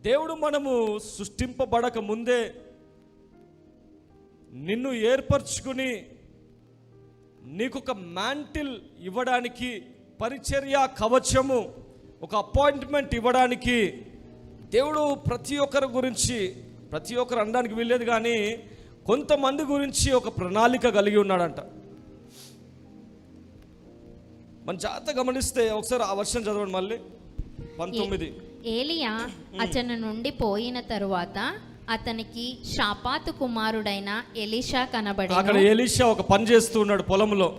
దేవుడు మనము సృష్టింపబడక ముందే నిన్ను ఏర్పరచుకుని నీకొక మ్యాంటిల్ ఇవ్వడానికి, పరిచర్య కవచము, ఒక అపాయింట్మెంట్ ఇవ్వడానికి దేవుడు ప్రతి ఒక్కరి గురించి, ప్రతి ఒక్కరు అనడానికి వీల్లేదు కానీ కొంతమంది గురించి ఒక ప్రణాళిక కలిగి ఉన్నాడంట. మన జాగ్రత్త గమనిస్తే ఒకసారి ఆ వర్షం చదవండి మళ్ళీ 19. ఏలియా అతని నుండి పోయిన తరువాత అతనికి షాపాతు కుమారుడైన ఎలీషా కనబడి, అక్కడ ఎలీషా ఒక పని చేస్తూ ఉన్నాడు పొలంలో.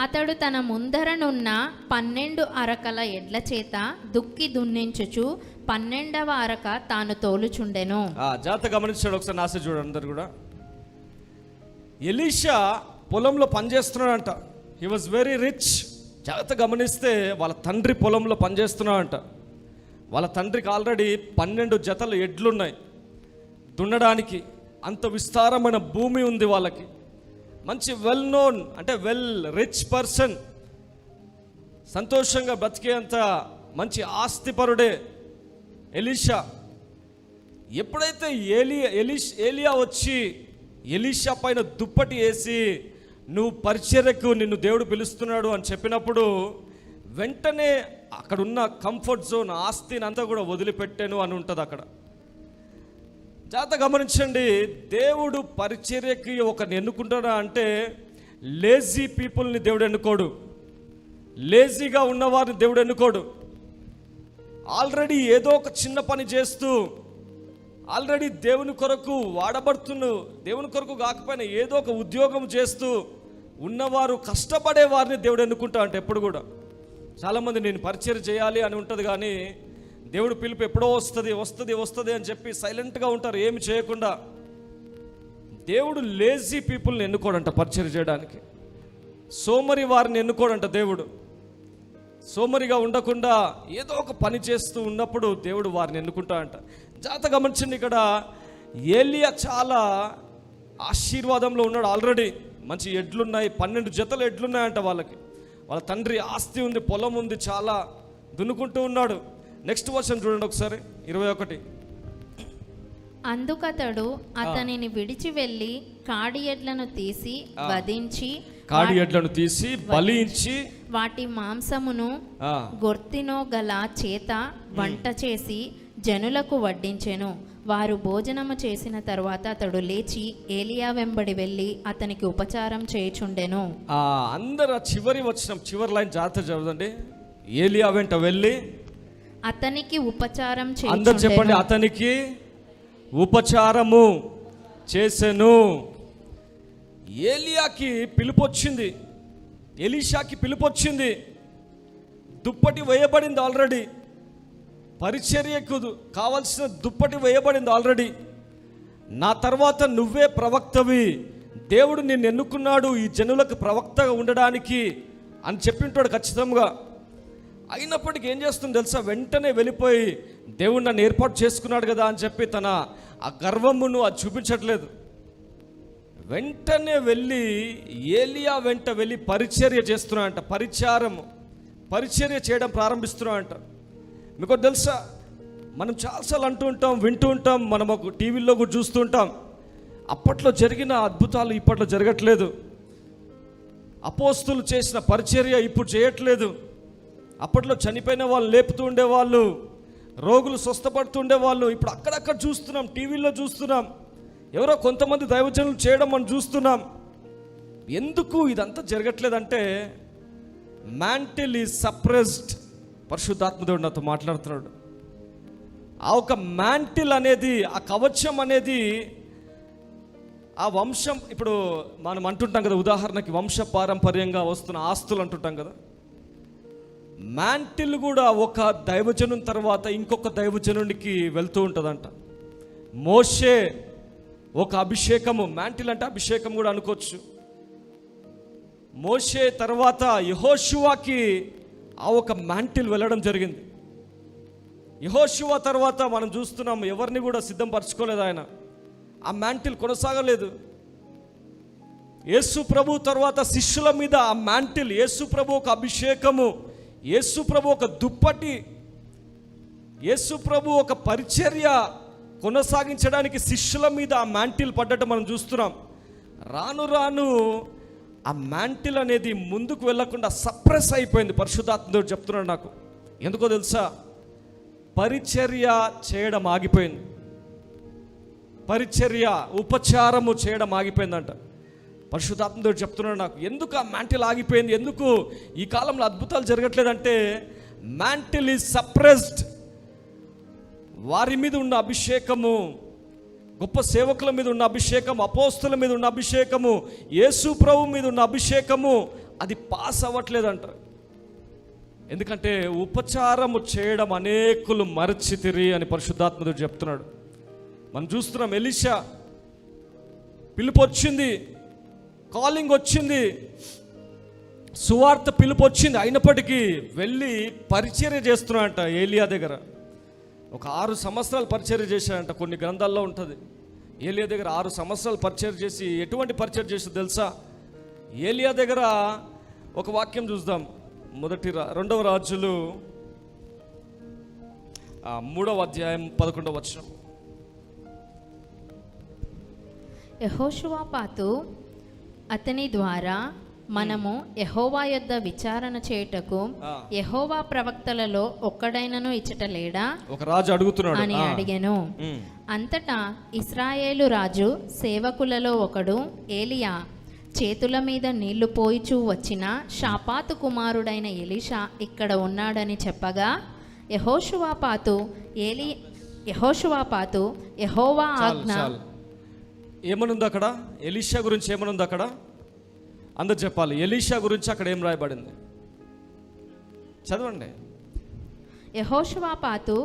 అతడు తన ముందరనున్న 12 అరకల ఎడ్ల చేత దుక్కి దున్నించుచు 12వ అరక తాను తోలుచుండెను. జాగ్రత్త గమనించాడు ఒకసారి నాశ చూడండి అందరు కూడా. ఎలీషా పొలంలో పనిచేస్తున్నాడంట. He was very rich. జాగ్రత్త గమనిస్తే వాళ్ళ తండ్రి పొలంలో పనిచేస్తున్నాడంట. వాళ్ళ తండ్రికి ఆల్రెడీ 12 జతలు ఎడ్లున్నాయి దున్నడానికి. అంత విస్తారమైన భూమి ఉంది వాళ్ళకి. మంచి వెల్ నోన్, అంటే వెల్ రిచ్ పర్సన్, సంతోషంగా బ్రతికేంత మంచి ఆస్తిపరుడే ఎలీషా. ఎప్పుడైతే ఏలియా వచ్చి ఎలీషా పైన దుప్పటి వేసి నువ్వు పరిచర్యకు నిన్ను దేవుడు పిలుస్తున్నాడు అని చెప్పినప్పుడు వెంటనే అక్కడున్న కంఫర్ట్ జోన్, ఆస్తిని అంతా కూడా వదిలిపెట్టాను అని ఉంటుంది అక్కడ. జాగ్రత్త గమనించండి, దేవుడు పరిచర్యకి ఒకరిని ఎన్నుకుంటాడా అంటే లేజీ పీపుల్ని దేవుడు ఎన్నుకోడు. లేజీగా ఉన్నవారిని దేవుడు ఎన్నుకోడు. ఆల్రెడీ ఏదో ఒక చిన్న పని చేస్తూ, ఆల్రెడీ దేవుని కొరకు వాడబడుతున్న, దేవుని కొరకు కాకపోయినా ఏదో ఒక ఉద్యోగం చేస్తూ ఉన్నవారు, కష్టపడే వారిని దేవుడు ఎన్నుకుంటా అంటే ఎప్పుడు కూడా. చాలామంది నేను పరిచర్య చేయాలి అని ఉంటుంది కానీ దేవుడు పిలుపు ఎప్పుడో వస్తుంది అని చెప్పి సైలెంట్గా ఉంటారు, ఏమి చేయకుండా. దేవుడు లేజీ పీపుల్ని ఎన్నుకోడంట పరిచర్య చేయడానికి. సోమరి వారిని ఎన్నుకోడంట దేవుడు. సోమరిగా ఉండకుండా ఏదో ఒక పని చేస్తూ ఉన్నప్పుడు దేవుడు వారిని ఎన్నుకుంటా అంట. జాగ్రత్త గమనించండి, ఇక్కడ ఏలియా చాలా ఆశీర్వాదంలో ఉన్నాడు. ఆల్రెడీ మంచి ఎడ్లున్నాయి, 12 జతలు ఎడ్లున్నాయంట వాళ్ళకి. వాళ్ళ తండ్రి ఆస్తి ఉంది, పొలం ఉంది, చాలా దున్నుకుంటూ ఉన్నాడు. నెక్స్ట్ వర్షన్ చూడండి ఒకసారి 21. అందుకతడు అతనిని విడిచి వెళ్ళి కాడి ఎడ్లను తీసి బలించి వాటి మాంసమును గొర్తినో గల చేత వంట చేసి జనులకు వడ్డించెను. వారు భోజనము చేసిన తరువాత అతడు లేచి ఏలియా వెంబడి వెళ్ళి అతనికి ఉపచారం చేయుచుండెను. అందరు చివరి లైన్ జాగ్రత్త చదవండి. ఏలియా వెంట వెళ్ళి అతనికి ఉపచారం అందరు చెప్పండి, అతనికి ఉపచారము చేసెను. ఏలియాకి పిలుపొచ్చింది, ఎలీషాకి పిలుపొచ్చింది, దుప్పటి వేయబడింది ఆల్రెడీ, పరిచర్యకు కావలసిన దుప్పటి వేయబడింది ఆల్రెడీ. నా తర్వాత నువ్వే ప్రవక్తవి, దేవుడు నిన్ను ఎన్నుకున్నాడు ఈ జనులకు ప్రవక్తగా ఉండడానికి అని చెప్పింటాడు ఖచ్చితంగా. అయినప్పటికీ ఏం చేస్తుంది తెలుసా, వెంటనే వెళ్ళిపోయి దేవుడు నన్ను ఏర్పాటు చేసుకున్నాడు కదా అని చెప్పి తన ఆ గర్వమును అది చూపించట్లేదు. వెంటనే వెళ్ళి ఏలియా వెంట వెళ్ళి పరిచర్య చేస్తున్నాడంట. పరిచర్య చేయడం ప్రారంభిస్తున్నాడంట. మీకు తెలుసా, మనం చాలాసార్లు అంటూ ఉంటాం, వింటూ ఉంటాం, మనం ఒక టీవీలో కూడా చూస్తూ ఉంటాం. అప్పట్లో జరిగిన అద్భుతాలు ఇప్పట్లో జరగట్లేదు. అపోస్తులు చేసిన పరిచర్య ఇప్పుడు చేయట్లేదు. అప్పట్లో చనిపోయిన వాళ్ళు లేపుతూ ఉండేవాళ్ళు, రోగులు స్వస్థపడుతుండేవాళ్ళు. ఇప్పుడు అక్కడక్కడ చూస్తున్నాం, టీవీలో చూస్తున్నాం, ఎవరో కొంతమంది దైవజనులు చేయడం మనం చూస్తున్నాం. ఎందుకు ఇదంతా జరగట్లేదంటే మ్యాంటిల్ ఈజ్ సప్రెస్డ్. పరిశుద్ధాత్మదేవుడు నాతో మాట్లాడుతున్నాడు. ఆ ఒక మ్యాంటిల్ అనేది, ఆ కవచం అనేది, ఆ వంశం, ఇప్పుడు మనం అంటుంటాం కదా, ఉదాహరణకి వంశ పారంపర్యంగా వస్తున్న ఆస్తులు అంటుంటాం కదా. మ్యాంటిల్ కూడా ఒక దైవజనం తర్వాత ఇంకొక దైవజనునికి వెళ్తూ ఉంటుందంట. మోషే ఒక అభిషేకము, మ్యాంటిల్ అంటే అభిషేకం కూడా అనుకోవచ్చు. మోషే తర్వాత యెహోషువాకి ఆ ఒక మ్యాంటిల్ వెళ్ళడం జరిగింది. యెహోషువ తర్వాత మనం చూస్తున్నాం, ఎవరిని కూడా సిద్ధపరచుకోలేదు ఆయన. ఆ మ్యాంటిల్ కొనసాగలేదు. యేసు ప్రభు తర్వాత శిష్యుల మీద ఆ మ్యాంటిల్, యేసు ప్రభు ఒక అభిషేకము, యేసు ప్రభు ఒక దుప్పటి, యేసు ప్రభు ఒక పరిచర్య కొనసాగించడానికి శిష్యుల మీద ఆ మ్యాంటిల్ పడ్డట్టు మనం చూస్తున్నాం. రాను రాను ఆ మ్యాంటిల్ అనేది ముందుకు వెళ్ళకుండా సప్రెస్ అయిపోయింది. పరిశుద్ధాత్ముడు చెప్తున్నాడు నాకు. ఎందుకో తెలుసా? పరిచర్య చేయడం ఆగిపోయింది. పరిచర్య ఉపచారము చేయడం ఆగిపోయిందంట. పరిశుద్ధాత్ముడు చెప్తున్నాడు నాకు. ఎందుకు ఆ మ్యాంటిల్ ఆగిపోయింది? ఎందుకు ఈ కాలంలో అద్భుతాలు జరగట్లేదంటే మ్యాంటిల్ ఈజ్ సప్రెస్డ్. వారి మీద ఉన్న అభిషేకము, గొప్ప సేవకుల మీద ఉన్న అభిషేకం, అపోస్తుల మీద ఉన్న అభిషేకము, యేసు ప్రభు మీద ఉన్న అభిషేకము అది పాస్ అవ్వట్లేదంట. ఎందుకంటే ఉపచారము చేయడం అనేకులు మరచితిరి అని పరిశుద్ధాత్ముడు చెప్తున్నాడు. మనం చూస్తున్నాం, ఎలీషా పిలుపు వచ్చింది, కాలింగ్ వచ్చింది, సువార్త పిలుపు వచ్చింది, అయినప్పటికీ వెళ్ళి పరిచర్య చేస్తున్నాడంట. ఏలియా దగ్గర ఒక 6 సంవత్సరాలు పరిచర్య చేశాడంట. కొన్ని గ్రంథాల్లో ఉంటుంది. ఏలియా దగ్గర 6 సంవత్సరాలు పరిచర్య చేసి ఎటువంటి పరిచర్య చేసిందో తెలుసా? ఏలియా దగ్గర ఒక వాక్యం చూద్దాం. 2వ రాజులు 3వ అధ్యాయం 11వ వచనం. యెహోషువపాతు అతని ద్వారా మనము యెహోవా యొద్ద విచారణ చేయుటకు యెహోవా ప్రవక్తలలో ఒక్కడైనను ఇచ్చట లేడా ఒక రాజు అడుగుతున్నాడు అని అడిగెను. అంతటా ఇశ్రాయేలు రాజు సేవకులలో ఒకడు ఏలియా చేతుల మీద నీళ్లు పోయిచూ వచ్చిన షాపాతు కుమారుడైన ఎలీషా ఇక్కడ ఉన్నాడని చెప్పగా యెహోషువపాతు యెహోవా ఆజ్ఞ. ఏమనుంది అక్కడ? ఎలీషా గురించి ఏమనుంది అక్కడ? అందరు చెప్పాలి. ఎలీషా గురించి అక్కడ ఏం రాయబడింది? చదవండి. యెహోషువపాతు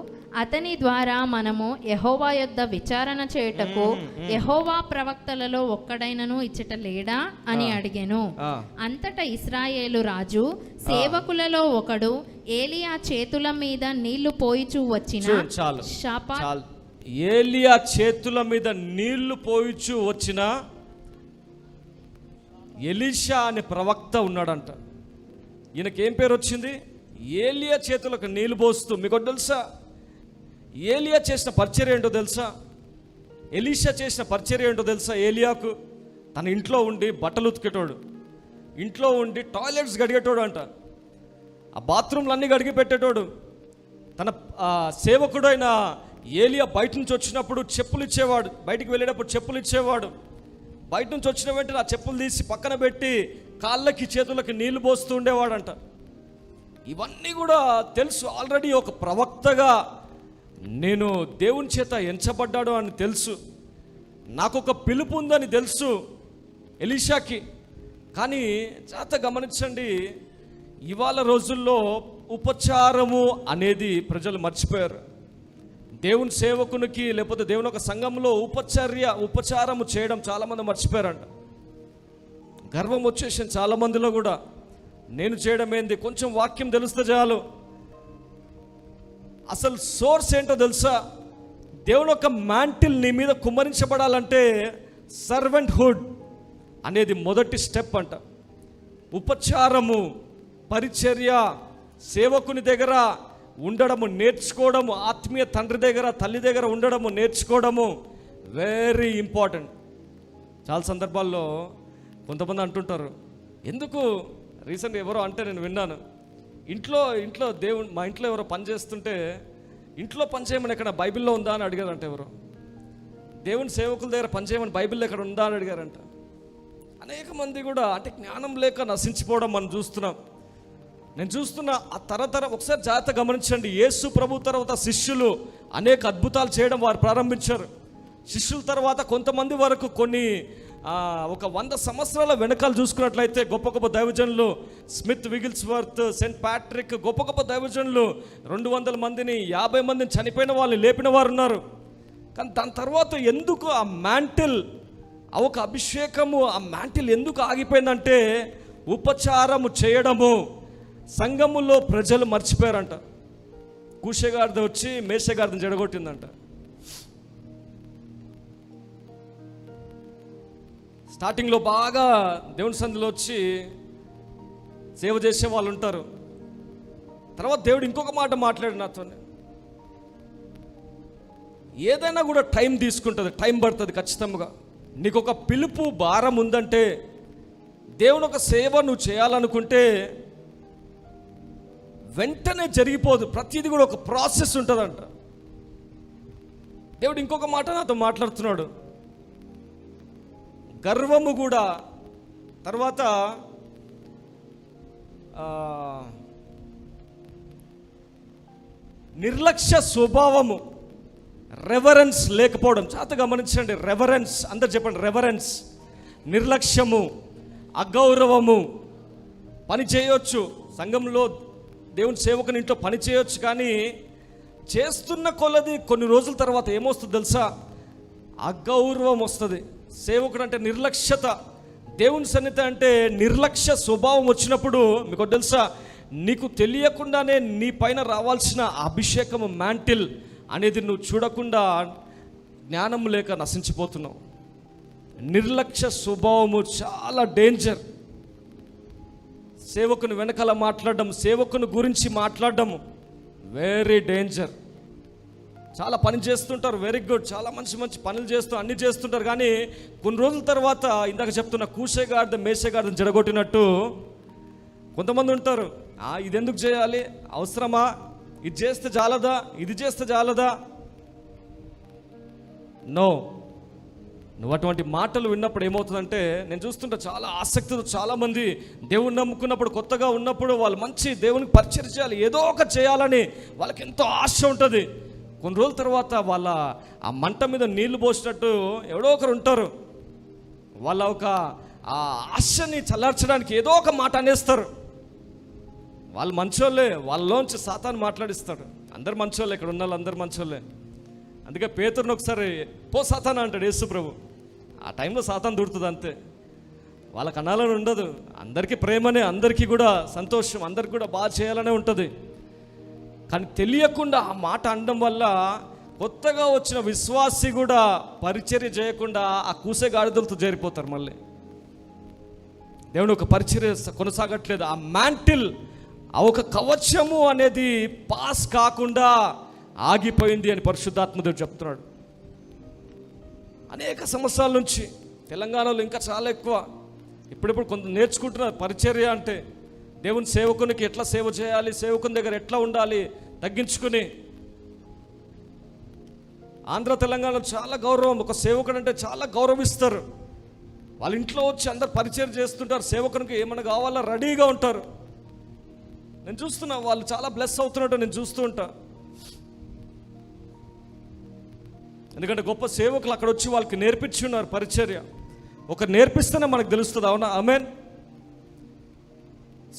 అతని ద్వారా మనము యెహోవా యొద్ద విచారణ చేయుటకు యెహోవా ప్రవక్తలలో ఒక్కడైనను ఇచ్చట లేడా అని అడిగెను. అంతటా ఇశ్రాయేలు రాజు సేవకులలో ఒకడు ఏలియా చేతుల మీద నీళ్లు పోయిచూ వచ్చిన ఏలియా చేతుల మీద నీళ్లు పోయిచూ వచ్చిన ఎలీషా అనే ప్రవక్త ఉన్నాడంట. ఈయనకేం పేరు వచ్చింది? ఏలియా చేతులకు నీళ్లు పోస్తూ. మీకు తెలుసా ఏలియా చేసిన పరిచర్య ఏంటో తెలుసా? ఎలీషా చేసిన పరిచర్య ఏంటో తెలుసా? ఏలియాకు తన ఇంట్లో ఉండి బట్టలు ఉతికేటోడు, ఇంట్లో ఉండి టాయిలెట్స్ గడిగేటోడు అంట, ఆ బాత్రూమ్లు అన్నీ గడిగి పెట్టేటోడు. తన సేవకుడైన ఏలియా బయట నుంచి వచ్చినప్పుడు చెప్పులు ఇచ్చేవాడు, బయటికి వెళ్ళేటప్పుడు చెప్పులు ఇచ్చేవాడు. బయట నుంచి వచ్చిన వెంటనే ఆ చెప్పులు తీసి పక్కన పెట్టి కాళ్ళకి చేతులకి నీళ్లు పోస్తూ ఉండేవాడంట. ఇవన్నీ కూడా తెలుసు. ఆల్రెడీ ఒక ప్రవక్తగా నేను దేవుని చేత ఎంచబడ్డాడు అని తెలుసు. నాకు ఒక పిలుపు ఉందని తెలుసు ఎలీషాకి. కానీ జాగ్రత్త గమనించండి, ఇవాళ రోజుల్లో ఉపచారము అనేది ప్రజలు మర్చిపోయారు. దేవుని సేవకునికి లేకపోతే దేవుని ఒక సంఘంలో ఉపచారము చేయడం చాలామంది మర్చిపోయారంట. గర్వం వచ్చేసింది చాలామందిలో కూడా. నేను చేయడం ఏంది, కొంచెం వాక్యం తెలిస్తే చాలు. అసలు సోర్స్ ఏంటో తెలుసా? దేవుని ఒక మ్యాంటిల్ నీ మీద కుమ్మరించబడాలంటే సర్వెంట్హుడ్ అనేది మొదటి స్టెప్ అంట. ఉపచారము, పరిచర్య, సేవకుని దగ్గర ఉండడము నేర్చుకోవడము, ఆత్మీయ తండ్రి దగ్గర తల్లి దగ్గర ఉండడము నేర్చుకోవడము వెరీ ఇంపార్టెంట్. చాలా సందర్భాల్లో కొంతమంది అంటుంటారు, ఎందుకు రీసెంట్గా ఎవరో అంటే నేను విన్నాను, ఇంట్లో దేవుని మా ఇంట్లో ఎవరో పని చేస్తుంటే ఇంట్లో పని చేయమని ఎక్కడ బైబిల్లో ఉందా అని అడిగారంట. ఎవరో దేవుని సేవకుల దగ్గర పని చేయమని బైబిల్లో ఎక్కడ ఉందా అని అడిగారంట. అనేక మంది కూడా అంటే జ్ఞానం లేక నశించిపోవడం మనం చూస్తున్నాం. నేను చూస్తున్న ఆ తరతరం ఒకసారి జాగ్రత్త గమనించండి. యేసు ప్రభు తర్వాత శిష్యులు అనేక అద్భుతాలు చేయడం వారు ప్రారంభించారు. శిష్యుల తర్వాత కొంతమంది వరకు కొన్ని ఒక 100 సంవత్సరాల వెనకాల చూసుకున్నట్లయితే గొప్ప గొప్ప దైవజనులు, స్మిత్ విగిల్స్వర్త్, సెయింట్ ప్యాట్రిక్, గొప్ప గొప్ప దైవజనులు 200 మందిని 50 మందిని చనిపోయిన వాళ్ళని లేపిన వారు ఉన్నారు. కానీ దాని తర్వాత ఎందుకు ఆ మ్యాంటిల్, ఆ ఒక అభిషేకము, ఆ మ్యాంటిల్ ఎందుకు ఆగిపోయిందంటే ఉపచారము చేయడము సంఘములో ప్రజలు మర్చిపోయారంట. కూషగాడిద వచ్చి మేషగాడిదని జడగొట్టిందంట. స్టార్టింగ్లో బాగా దేవుని సంధిలో వచ్చి సేవ చేసే వాళ్ళు ఉంటారు. తర్వాత దేవుడు ఇంకొక మాట మాట్లాడు నాతో, ఏదైనా కూడా టైం తీసుకుంటుంది, టైం పడుతుంది ఖచ్చితంగా. నీకు ఒక పిలుపు భారం ఉందంటే, దేవుని ఒక సేవ నువ్వు చేయాలనుకుంటే వెంటనే జరిగిపోదు. ప్రతిదీ కూడా ఒక ప్రాసెస్ ఉంటుందంట. దేవుడు ఇంకొక మాట నాతో మాట్లాడుతున్నాడు. గర్వము కూడా, తర్వాత నిర్లక్ష్య స్వభావము, రెవరెన్స్ లేకపోవడం. చాలా గమనించండి, రెవరెన్స్, అందరు చెప్పండి రెవరెన్స్. నిర్లక్ష్యము, అగౌరవము. పని చేయొచ్చు, సంఘంలో దేవుని సేవకుని ఇంట్లో పని చేయొచ్చు, కానీ చేస్తున్న కొలది కొన్ని రోజుల తర్వాత ఏమొస్తుంది తెలుసా? అగౌరవం వస్తుంది. సేవకుడు అంటే నిర్లక్ష్యత, దేవుని సన్నిధి అంటే నిర్లక్ష్య స్వభావం వచ్చినప్పుడు మీకు తెలుసా, నీకు తెలియకుండానే నీ పైన రావాల్సిన అభిషేకము, మ్యాంటిల్ అనేది నువ్వు చూడకుండా జ్ఞానం లేక నశించిపోతున్నావు. నిర్లక్ష్య స్వభావము చాలా డేంజర్. సేవకుని వెనకాల మాట్లాడడం, సేవకుని గురించి మాట్లాడడం వెరీ డేంజర్. చాలా పని చేస్తుంటారు, వెరీ గుడ్, చాలా మంచి మంచి పనులు చేస్తూ అన్ని చేస్తుంటారు, కానీ కొన్ని రోజుల తర్వాత ఇందాక చెప్తున్న కూసేగాడిద మేసేగాడిదని జడగొట్టినట్టు కొంతమంది ఉంటారు. ఇది ఎందుకు చేయాలి, అవసరమా, ఇది చేస్తే చాలదా, ఇది చేస్తే చాలదా? నో. నువ్వు అటువంటి మాటలు విన్నప్పుడు ఏమవుతుందంటే, నేను చూస్తుంటే చాలా ఆసక్తితో చాలామంది దేవుని నమ్ముకున్నప్పుడు, కొత్తగా ఉన్నప్పుడు వాళ్ళు మంచి దేవునికి పరిచయం చేయాలి, ఏదో ఒక చేయాలని వాళ్ళకి ఎంతో ఆశ ఉంటుంది. కొన్ని రోజుల తర్వాత వాళ్ళ ఆ మంట మీద నీళ్లు పోసినట్టు ఎవడో ఒకరు ఉంటారు, వాళ్ళ ఒక ఆ ఆశని చల్లార్చడానికి ఏదో ఒక మాట అనేస్తారు. వాళ్ళు మంచోళ్ళే, వాళ్ళలోంచి సాతాను మాట్లాడిస్తాడు. అందరు మంచోళ్ళే, ఇక్కడ ఉన్న వాళ్ళు అందరు మంచోళ్ళే. అందుకే పేతురుని ఒకసారి పో సాతాను అంటాడు యేసు ప్రభు. ఆ టైంలో సాతాను దూరుతుంది అంతే. వాళ్ళకి అనాలని ఉండదు, అందరికీ ప్రేమనే, అందరికీ కూడా సంతోషం, అందరికీ కూడా బాగా చేయాలనే ఉంటుంది. కానీ తెలియకుండా ఆ మాట అనడం వల్ల కొత్తగా వచ్చిన విశ్వాసి కూడా పరిచర్య చేయకుండా ఆ కూసే గాడిదలతో చేరిపోతారు. మళ్ళీ దేవుని ఒక పరిచర్య కొనసాగట్లేదు. ఆ మ్యాంటిల్, ఆ ఒక కవచము అనేది పాస్ కాకుండా ఆగిపోయింది అని పరిశుద్ధాత్మదేవుడు చెప్తున్నాడు. అనేక సంవత్సరాల నుంచి తెలంగాణలో ఇంకా చాలా ఎక్కువ ఇప్పుడిప్పుడు కొంత నేర్చుకుంటున్నారు పరిచర్య అంటే. దేవుని సేవకునికి ఎట్లా సేవ చేయాలి, సేవకుని దగ్గర ఎట్లా ఉండాలి, తగ్గించుకుని. ఆంధ్ర తెలంగాణలో చాలా గౌరవం, ఒక సేవకుడు అంటే చాలా గౌరవిస్తారు. వాళ్ళ ఇంట్లో వచ్చి అందరు పరిచయం చేస్తుంటారు, సేవకునికి ఏమైనా కావాలా రెడీగా ఉంటారు. నేను చూస్తున్నా, వాళ్ళు చాలా బ్లెస్ అవుతున్నట్టు నేను చూస్తూ ఉంటా. ఎందుకంటే గొప్ప సేవకులు అక్కడ వచ్చి వాళ్ళకి నేర్పించున్నారు పరిచర్య. ఒకరు నేర్పిస్తేనే మనకు తెలుస్తుంది, అవునా? ఆమేన్.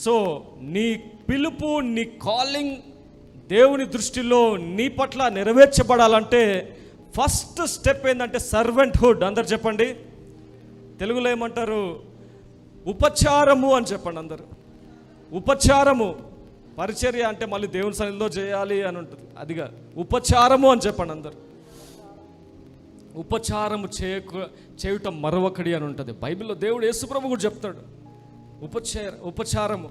సో నీ పిలుపు, నీ కాలింగ్ దేవుని దృష్టిలో నీ పట్ల నెరవేర్చబడాలంటే ఫస్ట్ స్టెప్ ఏంటంటే సర్వెంట్హుడ్. అందరు చెప్పండి, తెలుగులో ఏమంటారు? ఉపచారము అని చెప్పండి అందరు. ఉపచారము. పరిచర్య అంటే మళ్ళీ దేవుని సన్నిధిలో చేయాలి అని ఉంటుంది, అదిగా ఉపచారము అని చెప్పండి అందరు. ఉపచారము చేయటం మరొకడి అని ఉంటుంది బైబిల్లో. దేవుడు యేసుప్రభు కూడా చెప్తాడు ఉపచారము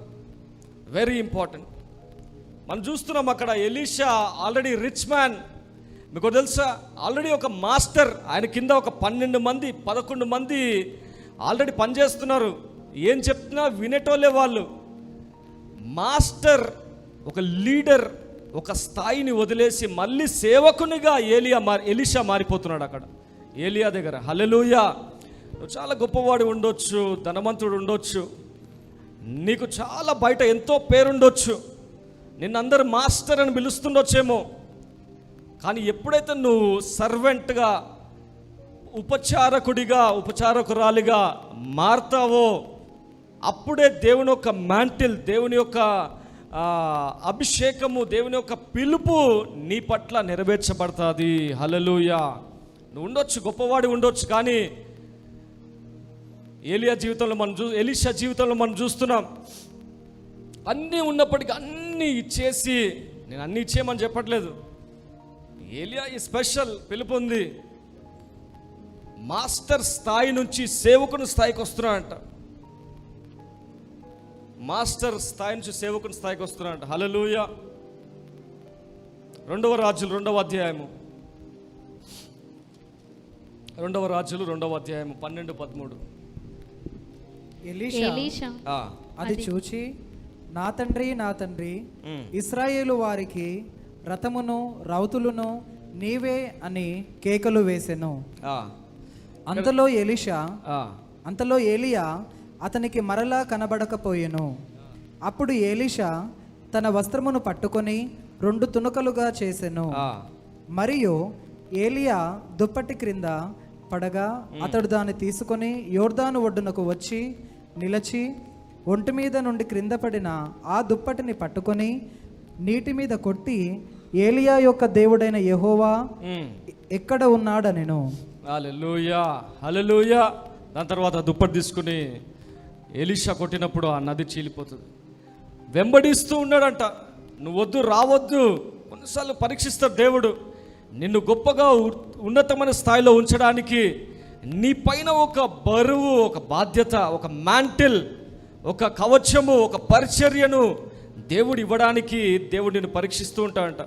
వెరీ ఇంపార్టెంట్. మనం చూస్తున్నాం అక్కడ ఎలీషా ఆల్రెడీ రిచ్ మ్యాన్. మీకు తెలుసా, ఆల్రెడీ ఒక మాస్టర్, ఆయన కింద ఒక 12 మంది 11 మంది ఆల్రెడీ పనిచేస్తున్నారు. ఏం చెప్తున్నా వినేటోళ్ళే వాళ్ళు. మాస్టర్, ఒక లీడర్, ఒక స్థాయిని వదిలేసి మళ్ళీ సేవకునిగా ఎలీషా మారిపోతున్నాడు అక్కడ ఏలియా దగ్గర. హల్లెలూయా. నువ్వు చాలా గొప్పవాడు ఉండొచ్చు, ధనవంతుడు ఉండొచ్చు, నీకు చాలా బయట ఎంతో పేరుండొచ్చు, నిన్నందరూ మాస్టర్ అని పిలుస్తుండొచ్చేమో, కానీ ఎప్పుడైతే నువ్వు సర్వెంట్గా, ఉపచారకురాలిగా మారతావో అప్పుడే దేవుని యొక్క మ్యాంటిల్, దేవుని యొక్క అభిషేకము, దేవుని యొక్క పిలుపు నీ పట్ల నెరవేర్చబడుతుంది. హల్లెలూయా. నువ్వు ఉండొచ్చు, గొప్పవాడి ఉండొచ్చు, కానీ ఎలీషా జీవితంలో మనం చూస్తున్నాం, అన్నీ ఉన్నప్పటికీ అన్నీ ఇచ్చేసి, నేను అన్నీ ఇచ్చేయమని చెప్పట్లేదు, ఏలియా ఈ స్పెషల్ పిలుపు ఉంది. మాస్టర్ స్థాయి నుంచి సేవకుని స్థాయికి వస్తున్నాడంట. మాస్టర్ స్థాయి నుంచి సేవకుని స్థాయికి వస్తున్నాడంట. హల్లెలూయా. 2వ రాజులు 2వ అధ్యాయము రెండవ రాజులు 2వ అధ్యాయం 12-13. ఎలీషా అది చూచి, నా తండ్రి ఇశ్రాయేలు వారికి రథమును రౌతులను నీవే అని కేకలు వేసెను. అంతలో ఏలియా అతనికి మరలా కనబడకపోయెను. అప్పుడు ఎలీషా తన వస్త్రమును పట్టుకొని 2 తునకలుగా చేసెను. మరియు ఏలియా దుప్పటి క్రింద పడగా అతడు దాన్ని తీసుకొని యోర్దాను ఒడ్డునకు వచ్చి నిలచి ఒంటి మీద నుండి క్రింద పడిన ఆ దుప్పటిని పట్టుకొని నీటి మీద కొట్టి, ఏలియా యొక్క దేవుడైన యెహోవా ఎక్కడ ఉన్నాడనెను. హల్లెలూయా, హల్లెలూయా. దాని తర్వాత దుప్పటి తీసుకుని ఎలీషా కొట్టినప్పుడు ఆ నది చీలిపోతుంది. వెంబడిస్తూ ఉన్నాడంట. నువ్వు వద్దు, రావద్దు. కొన్నిసార్లు పరీక్షిస్తాడు దేవుడు నిన్ను గొప్పగా ఉన్నతమైన స్థాయిలో ఉంచడానికి. నీ పైన ఒక బరువు, ఒక బాధ్యత, ఒక మ్యాంటిల్, ఒక కవచము, ఒక పరిచర్యను దేవుడు ఇవ్వడానికి దేవుడు నిన్ను పరీక్షిస్తూ ఉంటాడంట.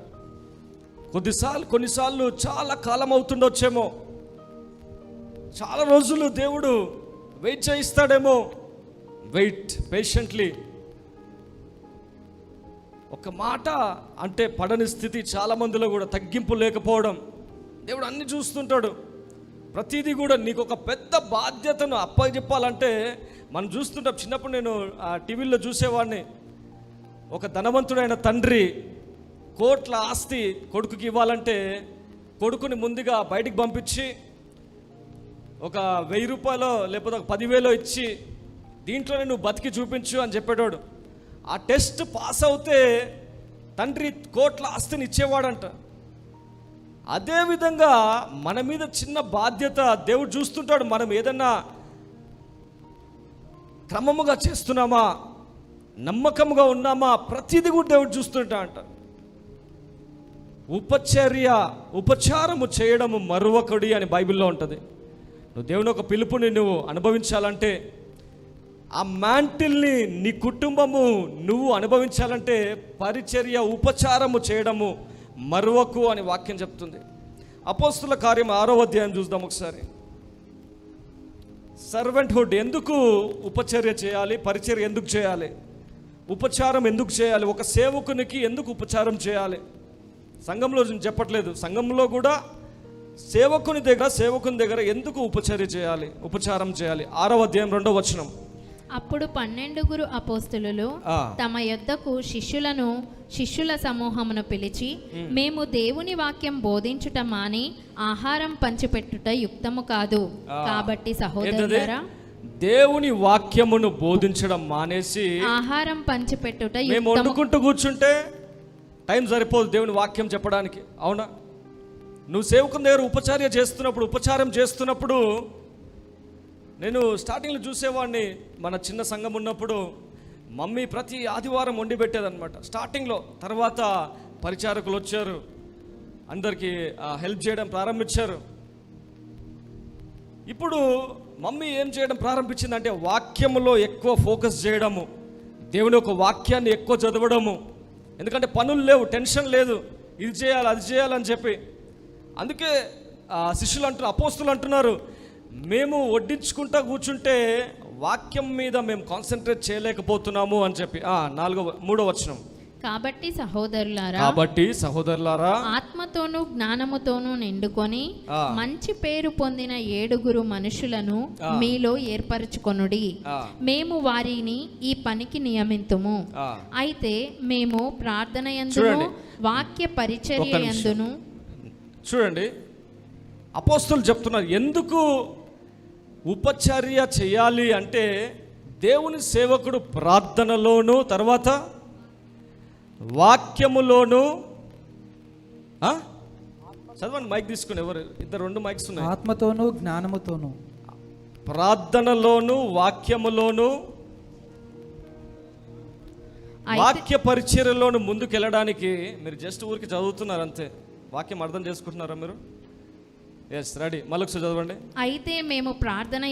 కొన్నిసార్లు చాలా కాలం అవుతుండొచ్చేమో, చాలా రోజులు దేవుడు వెయిట్ చేయిస్తాడేమో. Wait patiently. ఒక మాట అంటే పడని స్థితి చాలా మందిలో కూడా, తగ్గింపు లేకపోవడం. దేవుడు అన్ని చూస్తుంటాడు. ప్రతిదీ కూడా నీకు ఒక పెద్ద బాధ్యతను అప్పచెప్పాలంటే మనం చూస్తుంటాం. చిన్నప్పుడు నేను టీవీలో చూసేవాడిని. ఒక ధనవంతుడైన తండ్రి కోట్ల ఆస్తి కొడుకుకి ఇవ్వాలంటే కొడుకుని ముందుగా బయటికి పంపించి ఒక 1000 రూపాయలు లేకపోతే ఒక 10,000 ఇచ్చి దీంట్లోనే నువ్వు బతికి చూపించు అని చెప్పేటోడు. ఆ టెస్ట్ పాస్ అవుతే తండ్రి కోట్ల ఆస్తిని ఇచ్చేవాడంట. అదేవిధంగా మన మీద చిన్న బాధ్యత దేవుడు చూస్తుంటాడు. మనం ఏదన్నా క్రమముగా చేస్తున్నామా, నమ్మకముగా ఉన్నామా, ప్రతిదీ కూడా దేవుడు చూస్తుంటా అంట. ఉపచారము చేయడము మరువకుడి అని బైబిల్లో ఉంటుంది. నువ్వు దేవుని ఒక పిలుపుని నువ్వు అనుభవించాలంటే, ఆ మ్యాంటిల్ని నీ కుటుంబము నువ్వు అనుభవించాలంటే పరిచర్య, ఉపచారము చేయడము మరువకు అని వాక్యం చెప్తుంది. అపోస్తుల కార్యం 6వ అధ్యాయం చూద్దాం ఒకసారి. సర్వెంట్హుడ్, ఎందుకు ఉపచర్య చేయాలి, పరిచర్య ఎందుకు చేయాలి, ఉపచారం ఎందుకు చేయాలి, ఒక సేవకునికి ఎందుకు ఉపచారం చేయాలి? సంఘంలో చెప్పట్లేదు, సంఘంలో కూడా సేవకుని దగ్గర ఎందుకు ఉపచర్య చేయాలి, ఉపచారం చేయాలి. 6వ అధ్యాయం 2వ వచనం. అప్పుడు 12 అపోస్తలులు తమ యొద్దకు శిష్యుల సమూహమును పిలిచి, మేము దేవుని వాక్యం బోధించుట మాని ఆహారం పంచిపెట్టుట యుక్తము కాదు. కాబట్టి సహోదరులారా, దేవుని వాక్యమును బోధించడం మానేసి ఆహారం పంచిపెట్టుట మేము వండుకుంటూ కూర్చుంటే టైం సరిపోదు దేవుని వాక్యం చెప్పడానికి. అవునా? నువ్వు సేవకుని దగ్గర ఉపచారం చేస్తున్నప్పుడు నేను స్టార్టింగ్లో చూసేవాడిని. మన చిన్న సంఘం ఉన్నప్పుడు మమ్మీ ప్రతి ఆదివారం వండి పెట్టేదన్నమాట స్టార్టింగ్లో. తర్వాత పరిచారకులు వచ్చారు, అందరికీ హెల్ప్ చేయడం ప్రారంభించారు. ఇప్పుడు మమ్మీ ఏం చేయడం ప్రారంభించిందంటే వాక్యములో ఎక్కువ ఫోకస్ చేయడము, దేవుని ఒక వాక్యాన్ని ఎక్కువ చదవడము. ఎందుకంటే పనులు లేవు, టెన్షన్ లేదు, ఇది చేయాలి అది చేయాలని చెప్పి. అందుకే శిష్యులు అపోస్తులు అంటున్నారు, మేము వడ్డించుకుంటా కూర్చుంటే వాక్యం మీద మేము కాన్సన్ట్రేట్ చేయలేకపోతున్నాము అని చెప్పి. 3వ వచనం. కాబట్టి సహోదరులారా, ఆత్మతోనూ జ్ఞానముతోనూ నిండుకొని మంచి పేరు పొందిన 7 మనుషులను మీలో ఏర్పరచుకొనుడి. మేము వారిని ఈ పనికి నియమింతుము. అయితే మేము ప్రార్థన యందును వాక్య పరిచర్య యందును. చూడండి, అపోస్తులు చెప్తున్నారు ఎందుకు ఉపచర్య చేయాలి అంటే, దేవుని సేవకుడు ప్రార్థనలోను, తర్వాత వాక్యములోను. చదవండి, మైక్ తీసుకుని. ఎవరు ఇద్దరు 2 మైక్స్ ఉన్నాయి. ఆత్మతోను జ్ఞానముతోను, ప్రార్థనలోను, వాక్యములోను. వాక్య పరిచర్యలోను ముందుకెళ్ళడానికి మీరు జస్ట్ ఊరికి చదువుతున్నారు అంతే. వాక్యం అర్థం చేసుకుంటున్నారా మీరు? Yes, ready. మళ్ళొకసారి చదవండి. అయితే మేము ప్రార్థన